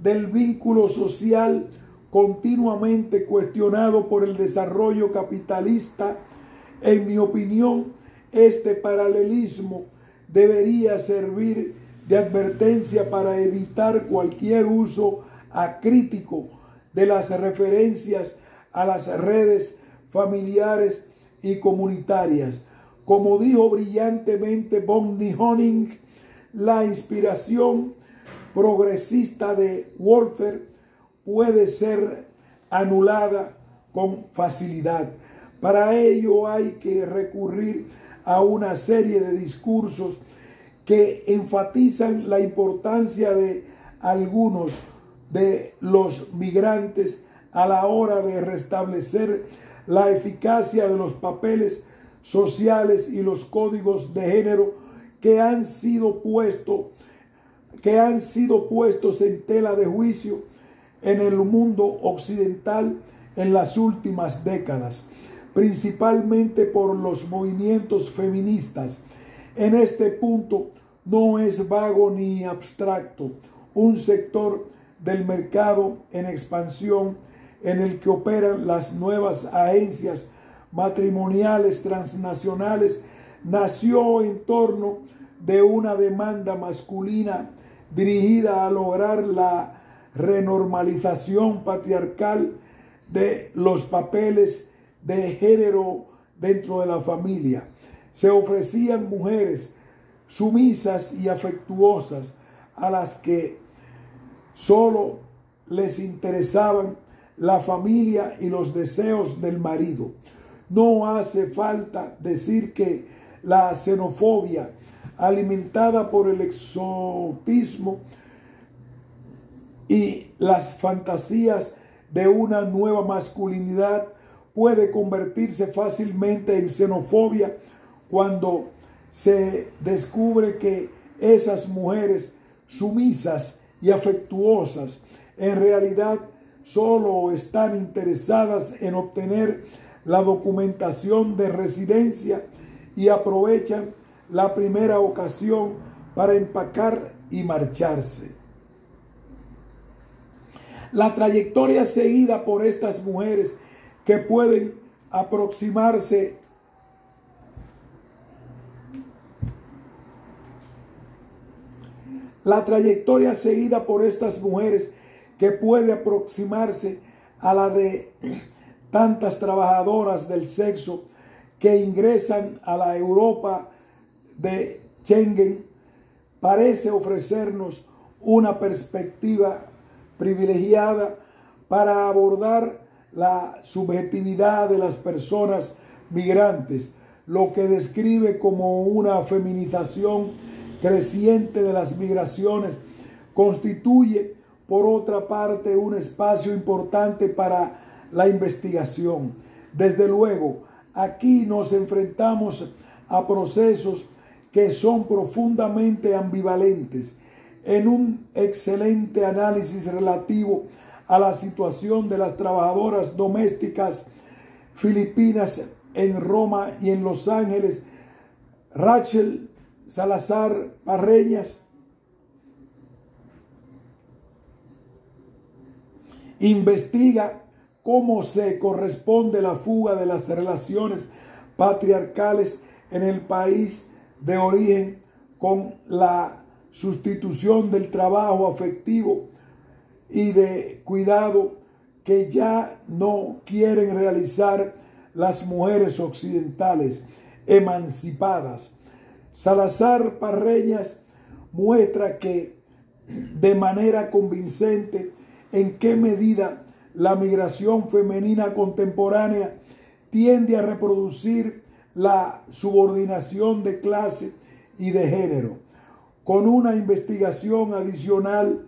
del vínculo social continuamente cuestionado por el desarrollo capitalista. En mi opinión, este paralelismo debería servir de advertencia para evitar cualquier uso acrítico de las referencias a las redes familiares y comunitarias. Como dijo brillantemente Bonnie Honig, la inspiración progresista de Walter puede ser anulada con facilidad. Para ello hay que recurrir a una serie de discursos que enfatizan la importancia de algunos de los migrantes a la hora de restablecer la eficacia de los papeles sociales y los códigos de género que han sido puestos en tela de juicio en el mundo occidental en las últimas décadas, principalmente por los movimientos feministas. En este punto no es vago ni abstracto un sector del mercado en expansión en el que operan las nuevas agencias matrimoniales transnacionales. Nació en torno de una demanda masculina dirigida a lograr la renormalización patriarcal de los papeles de género dentro de la familia. Se ofrecían mujeres sumisas y afectuosas a las que solo les interesaban la familia y los deseos del marido. No hace falta decir que la xenofobia, alimentada por el exotismo y las fantasías de una nueva masculinidad, puede convertirse fácilmente en xenofobia cuando se descubre que esas mujeres sumisas y afectuosas en realidad solo están interesadas en obtener la documentación de residencia y aprovechan la primera ocasión para empacar y marcharse. La trayectoria seguida por estas mujeres que pueden aproximarse a la de tantas trabajadoras del sexo que ingresan a la Europa de Schengen, parece ofrecernos una perspectiva privilegiada para abordar la subjetividad de las personas migrantes, lo que describe como una feminización creciente de las migraciones. Constituye, por otra parte, un espacio importante para la investigación. Desde luego, aquí nos enfrentamos a procesos que son profundamente ambivalentes. En un excelente análisis relativo a la situación de las trabajadoras domésticas filipinas en Roma y en Los Ángeles, Rachel Salazar Parreñas investiga cómo se corresponde la fuga de las relaciones patriarcales en el país de origen con la sustitución del trabajo afectivo y de cuidado que ya no quieren realizar las mujeres occidentales emancipadas. Salazar Parreñas muestra que de manera convincente en qué medida la migración femenina contemporánea tiende a reproducir la subordinación de clase y de género. Con una investigación adicional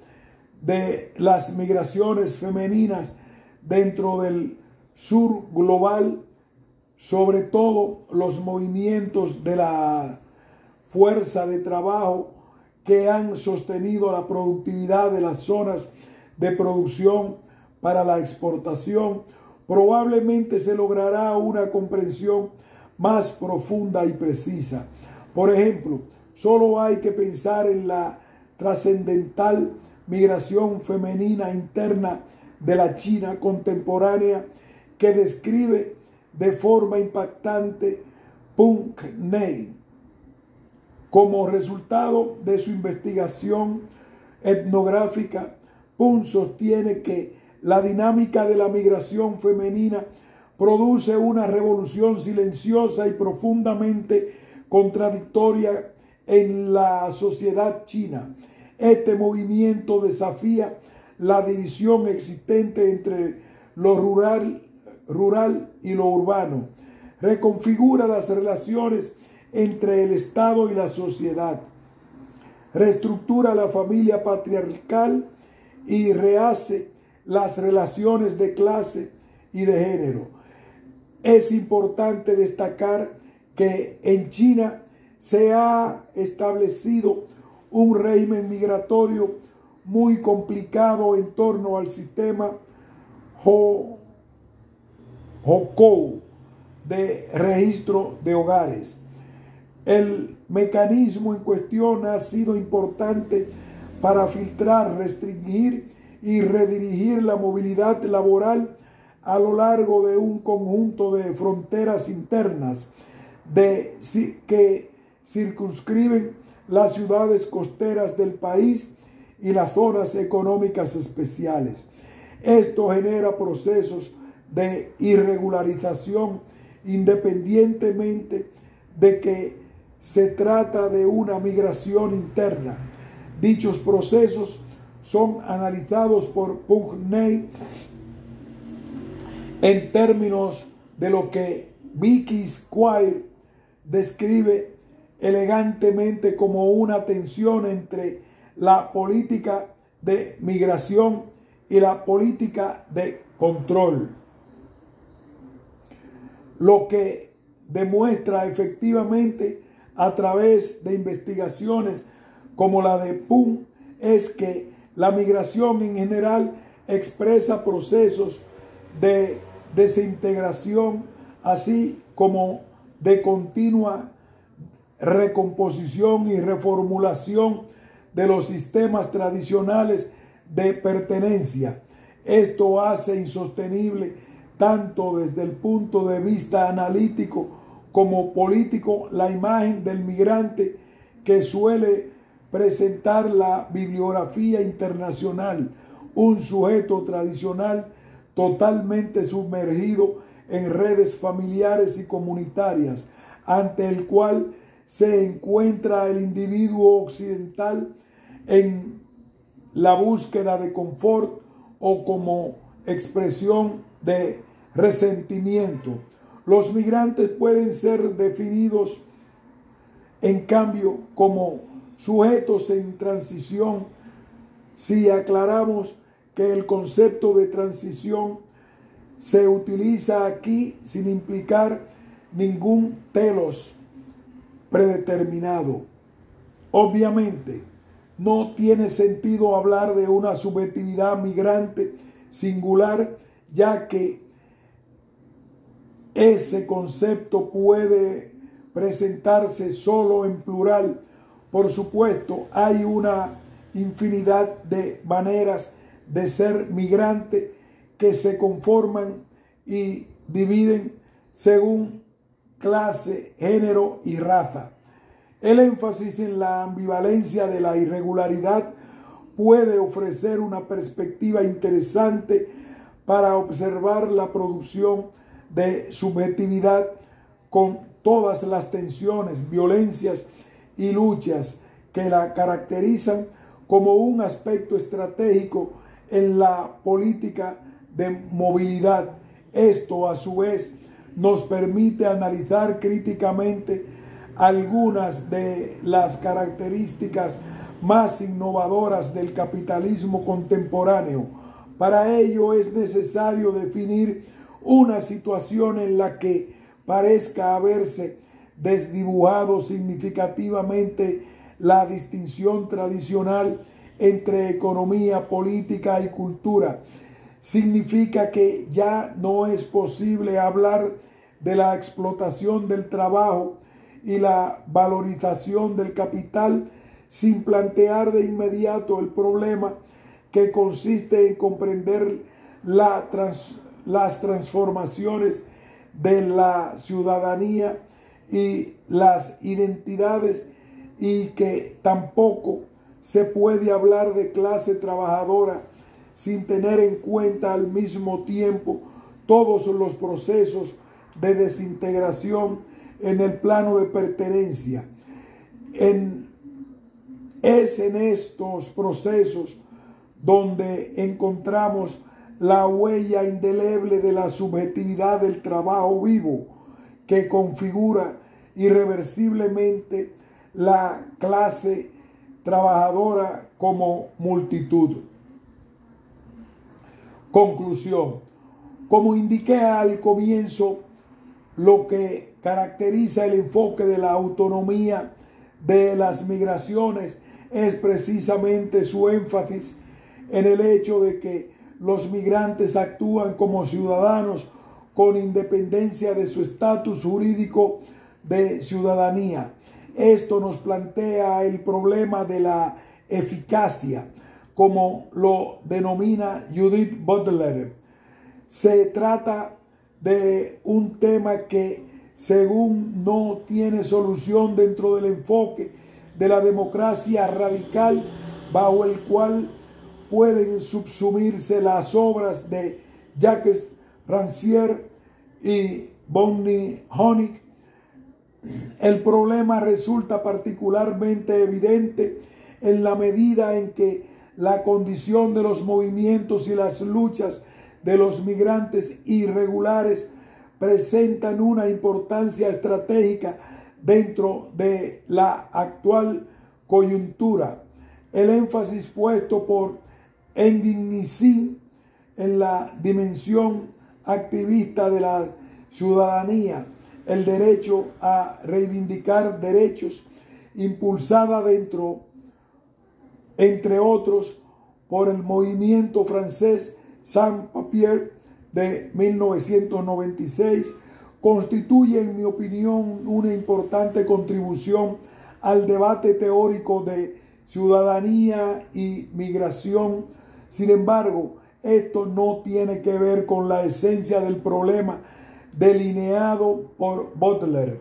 de las migraciones femeninas dentro del sur global sobre todo los movimientos de la fuerza de trabajo que han sostenido la productividad de las zonas de producción para la exportación, probablemente se logrará una comprensión más profunda y precisa. Por ejemplo, solo hay que pensar en la trascendental migración femenina interna de la China contemporánea que describe de forma impactante Peng Nei. Como resultado de su investigación etnográfica, Peng sostiene que la dinámica de la migración femenina produce una revolución silenciosa y profundamente contradictoria en la sociedad china. Este movimiento desafía la división existente entre lo rural y lo urbano, reconfigura las relaciones entre el Estado y la sociedad, reestructura la familia patriarcal y rehace las relaciones de clase y de género. Es importante destacar que en China se ha establecido un régimen migratorio muy complicado en torno al sistema Hukou de registro de hogares. El mecanismo en cuestión ha sido importante para filtrar, restringir y redirigir la movilidad laboral a lo largo de un conjunto de fronteras internas que circunscriben las ciudades costeras del país y las zonas económicas especiales. Esto genera procesos de irregularización independientemente de que se trata de una migración interna. Dichos procesos son analizados por Peng Nei en términos de lo que Vicky Squire describe elegantemente como una tensión entre la política de migración y la política de control, lo que demuestra efectivamente a través de investigaciones como la de Peng es que la migración en general expresa procesos de desintegración, así como de continua recomposición y reformulación de los sistemas tradicionales de pertenencia. Esto hace insostenible, tanto desde el punto de vista analítico como político, la imagen del migrante que suele presentar la bibliografía internacional, un sujeto tradicional totalmente sumergido en redes familiares y comunitarias, ante el cual se encuentra el individuo occidental en la búsqueda de confort o como expresión de resentimiento. Los migrantes pueden ser definidos, en cambio, como sujetos en transición si aclaramos que el concepto de transición se utiliza aquí sin implicar ningún telos predeterminado. Obviamente, no tiene sentido hablar de una subjetividad migrante singular, ya que ese concepto puede presentarse solo en plural. Por supuesto, hay una infinidad de maneras de ser migrante que se conforman y dividen según clase, género y raza. El énfasis en la ambivalencia de la irregularidad puede ofrecer una perspectiva interesante para observar la producción de subjetividad con todas las tensiones, violencias y luchas que la caracterizan como un aspecto estratégico en la política de movilidad. Esto, a su vez, nos permite analizar críticamente algunas de las características más innovadoras del capitalismo contemporáneo. Para ello es necesario definir una situación en la que parezca haberse desdibujado significativamente la distinción tradicional entre economía, política y cultura. Significa que ya no es posible hablar de la explotación del trabajo y la valorización del capital sin plantear de inmediato el problema que consiste en comprender las transformaciones de la ciudadanía y las identidades, y que tampoco se puede hablar de clase trabajadora sin tener en cuenta al mismo tiempo todos los procesos de desintegración en el plano de pertenencia. Es en estos procesos donde encontramos la huella indeleble de la subjetividad del trabajo vivo, que configura irreversiblemente la clase trabajadora como multitud. Conclusión. Como indiqué al comienzo, lo que caracteriza el enfoque de la autonomía de las migraciones es precisamente su énfasis en el hecho de que los migrantes actúan como ciudadanos con independencia de su estatus jurídico de ciudadanía. Esto nos plantea el problema de la eficacia, como lo denomina Judith Butler. Se trata de un tema que, según no tiene solución dentro del enfoque de la democracia radical, bajo el cual pueden subsumirse las obras de Jacques Rancière y Bonnie Honig. El problema resulta particularmente evidente en la medida en que la condición de los movimientos y las luchas de los migrantes irregulares presentan una importancia estratégica dentro de la actual coyuntura. El énfasis puesto por Engin Singh en la dimensión activista de la ciudadanía, el derecho a reivindicar derechos, impulsada entre otros, por el movimiento francés Sans-Papiers de 1996, constituye, en mi opinión, una importante contribución al debate teórico de ciudadanía y migración. Sin embargo, esto no tiene que ver con la esencia del problema delineado por Butler.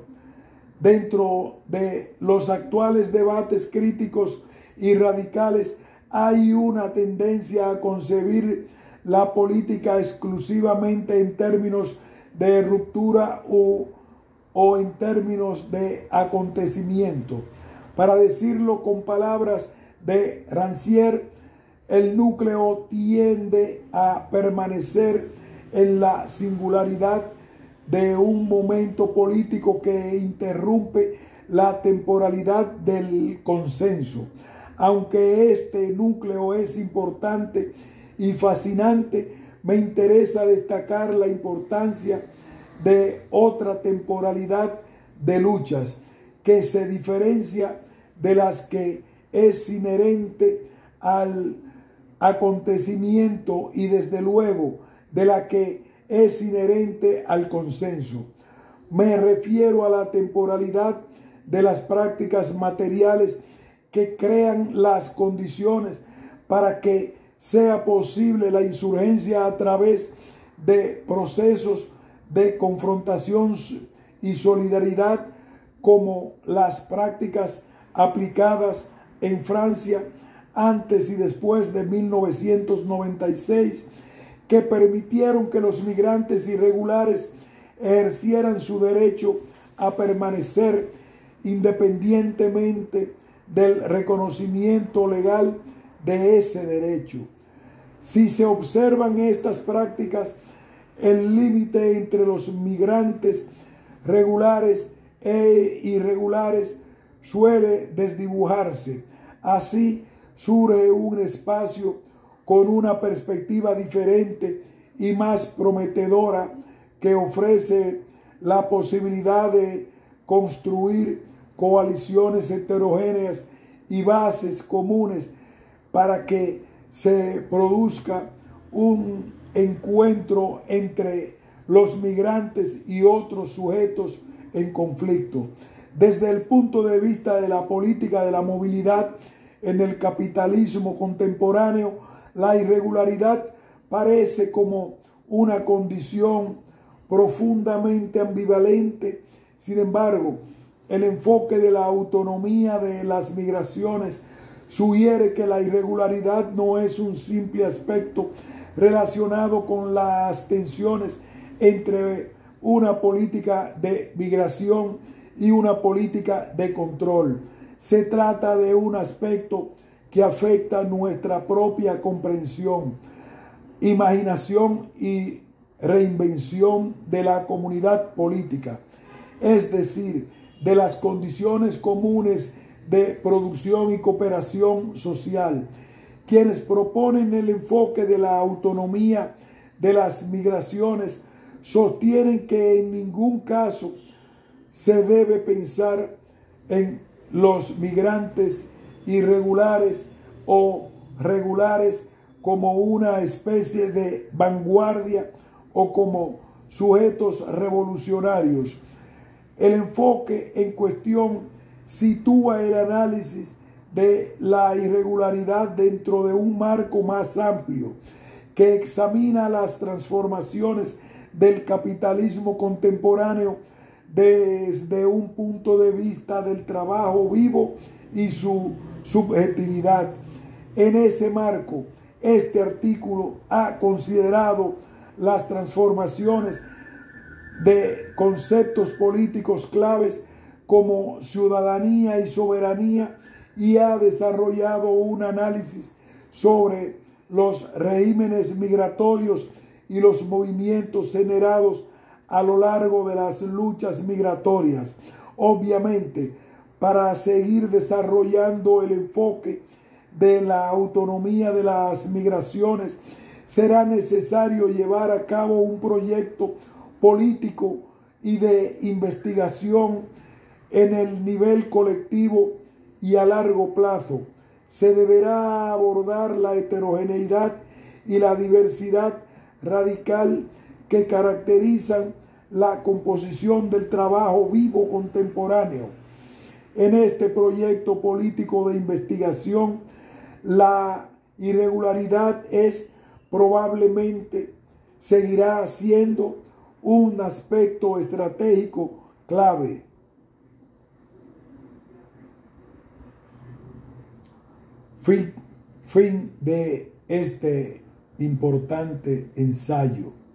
Dentro de los actuales debates críticos y radicales hay una tendencia a concebir la política exclusivamente en términos de ruptura o en términos de acontecimiento. Para decirlo con palabras de Rancière, el núcleo tiende a permanecer en la singularidad de un momento político que interrumpe la temporalidad del consenso. Aunque este núcleo es importante y fascinante, me interesa destacar la importancia de otra temporalidad de luchas que se diferencia de las que es inherente al acontecimiento y, desde luego, de la que es inherente al consenso. Me refiero a la temporalidad de las prácticas materiales que crean las condiciones para que sea posible la insurgencia a través de procesos de confrontación y solidaridad, como las prácticas aplicadas en Francia antes y después de 1996, que permitieron que los migrantes irregulares ejercieran su derecho a permanecer independientemente del reconocimiento legal de ese derecho. Si se observan estas prácticas, el límite entre los migrantes regulares e irregulares suele desdibujarse. Así surge un espacio con una perspectiva diferente y más prometedora que ofrece la posibilidad de construir coaliciones heterogéneas y bases comunes para que se produzca un encuentro entre los migrantes y otros sujetos en conflicto. Desde el punto de vista de la política de la movilidad en el capitalismo contemporáneo, la irregularidad parece como una condición profundamente ambivalente. Sin embargo, el enfoque de la autonomía de las migraciones sugiere que la irregularidad no es un simple aspecto relacionado con las tensiones entre una política de migración y una política de control. Se trata de un aspecto que afecta nuestra propia comprensión, imaginación y reinvención de la comunidad política, es decir, de las condiciones comunes de producción y cooperación social. Quienes proponen el enfoque de la autonomía de las migraciones sostienen que en ningún caso se debe pensar en los migrantes irregulares o regulares como una especie de vanguardia o como sujetos revolucionarios. El enfoque en cuestión sitúa el análisis de la irregularidad dentro de un marco más amplio que examina las transformaciones del capitalismo contemporáneo desde un punto de vista del trabajo vivo y su subjetividad. En ese marco, este artículo ha considerado las transformaciones de conceptos políticos claves como ciudadanía y soberanía y ha desarrollado un análisis sobre los regímenes migratorios y los movimientos generados a lo largo de las luchas migratorias. Obviamente, para seguir desarrollando el enfoque de la autonomía de las migraciones, será necesario llevar a cabo un proyecto político y de investigación en el nivel colectivo y a largo plazo. Se deberá abordar la heterogeneidad y la diversidad radical que caracterizan la composición del trabajo vivo contemporáneo. En este proyecto político de investigación, la irregularidad probablemente seguirá siendo un aspecto estratégico clave. Fin de este importante ensayo.